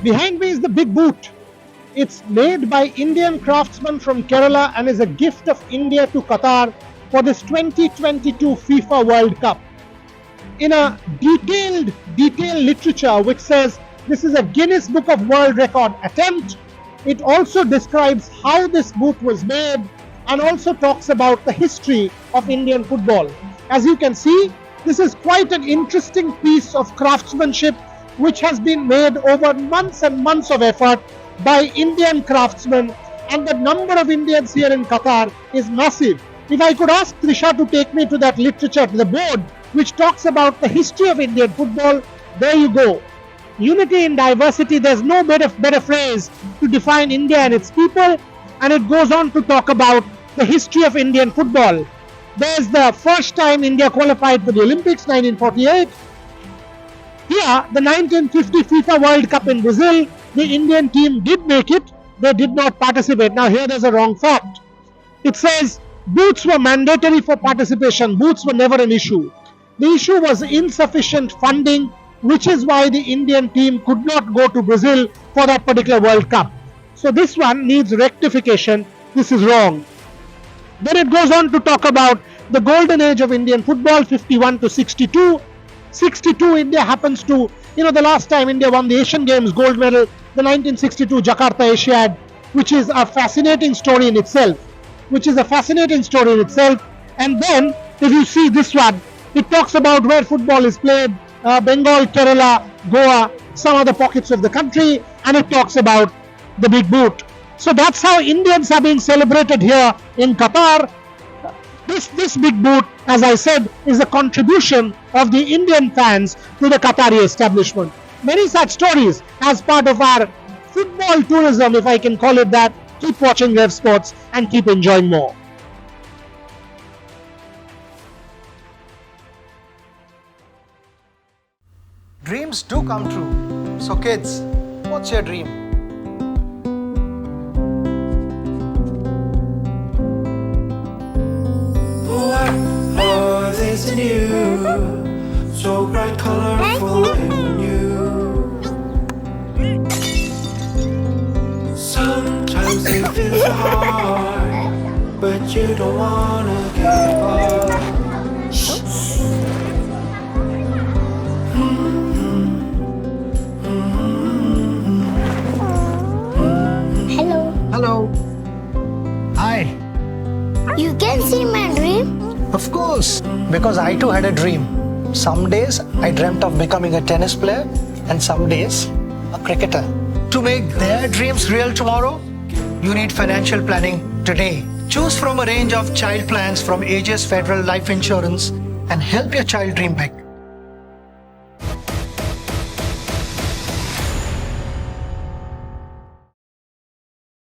Behind me is the big boot. It's made by Indian craftsmen from Kerala and is a gift of India to Qatar for this 2022 FIFA World Cup. In a detailed literature which says this is a Guinness Book of World Record attempt, it also describes how this boot was made and also talks about the history of Indian football. As you can see, this is quite an interesting piece of craftsmanship which has been made over months and months of effort by Indian craftsmen, and the number of Indians here in Qatar is massive. If I could ask Trisha to take me to that literature, to the board which talks about the history of Indian football, there you go. Unity in diversity, there's no better phrase to define India and its people, and it goes on to talk about the history of Indian football. There's the first time India qualified for the Olympics, 1948. Here, the 1950 FIFA World Cup in Brazil, the Indian team did make it, they did not participate. Now here there's a wrong fact. It says boots were mandatory for participation, boots were never an issue. The issue was insufficient funding, which is why the Indian team could not go to Brazil for that particular World Cup. So this one needs rectification, this is wrong. Then it goes on to talk about the golden age of Indian football, 51 to 62. 62 India happens to, the last time India won the Asian Games gold medal, the 1962 Jakarta Asiad, which is a fascinating story in itself. And then, if you see this one, it talks about where football is played, Bengal, Kerala, Goa, some other pockets of the country, and it talks about the big boot. So that's how Indians are being celebrated here in Qatar. This big boot, as I said, is a contribution of the Indian fans to the Qatari establishment. Many such stories as part of our football tourism, if I can call it that. Keep watching Rev Sports and keep enjoying more. Dreams do come true. So kids, what's your dream? What is new? So bright, colorful, and new. Sometimes it feels hard, but you don't wanna give up. Hello. Hi. You can see my dream? Of course, because I too had a dream. Some days I dreamt of becoming a tennis player and some days a cricketer. To make their dreams real tomorrow, you need financial planning today. Choose from a range of child plans from Aegis Federal Life Insurance and help your child dream big.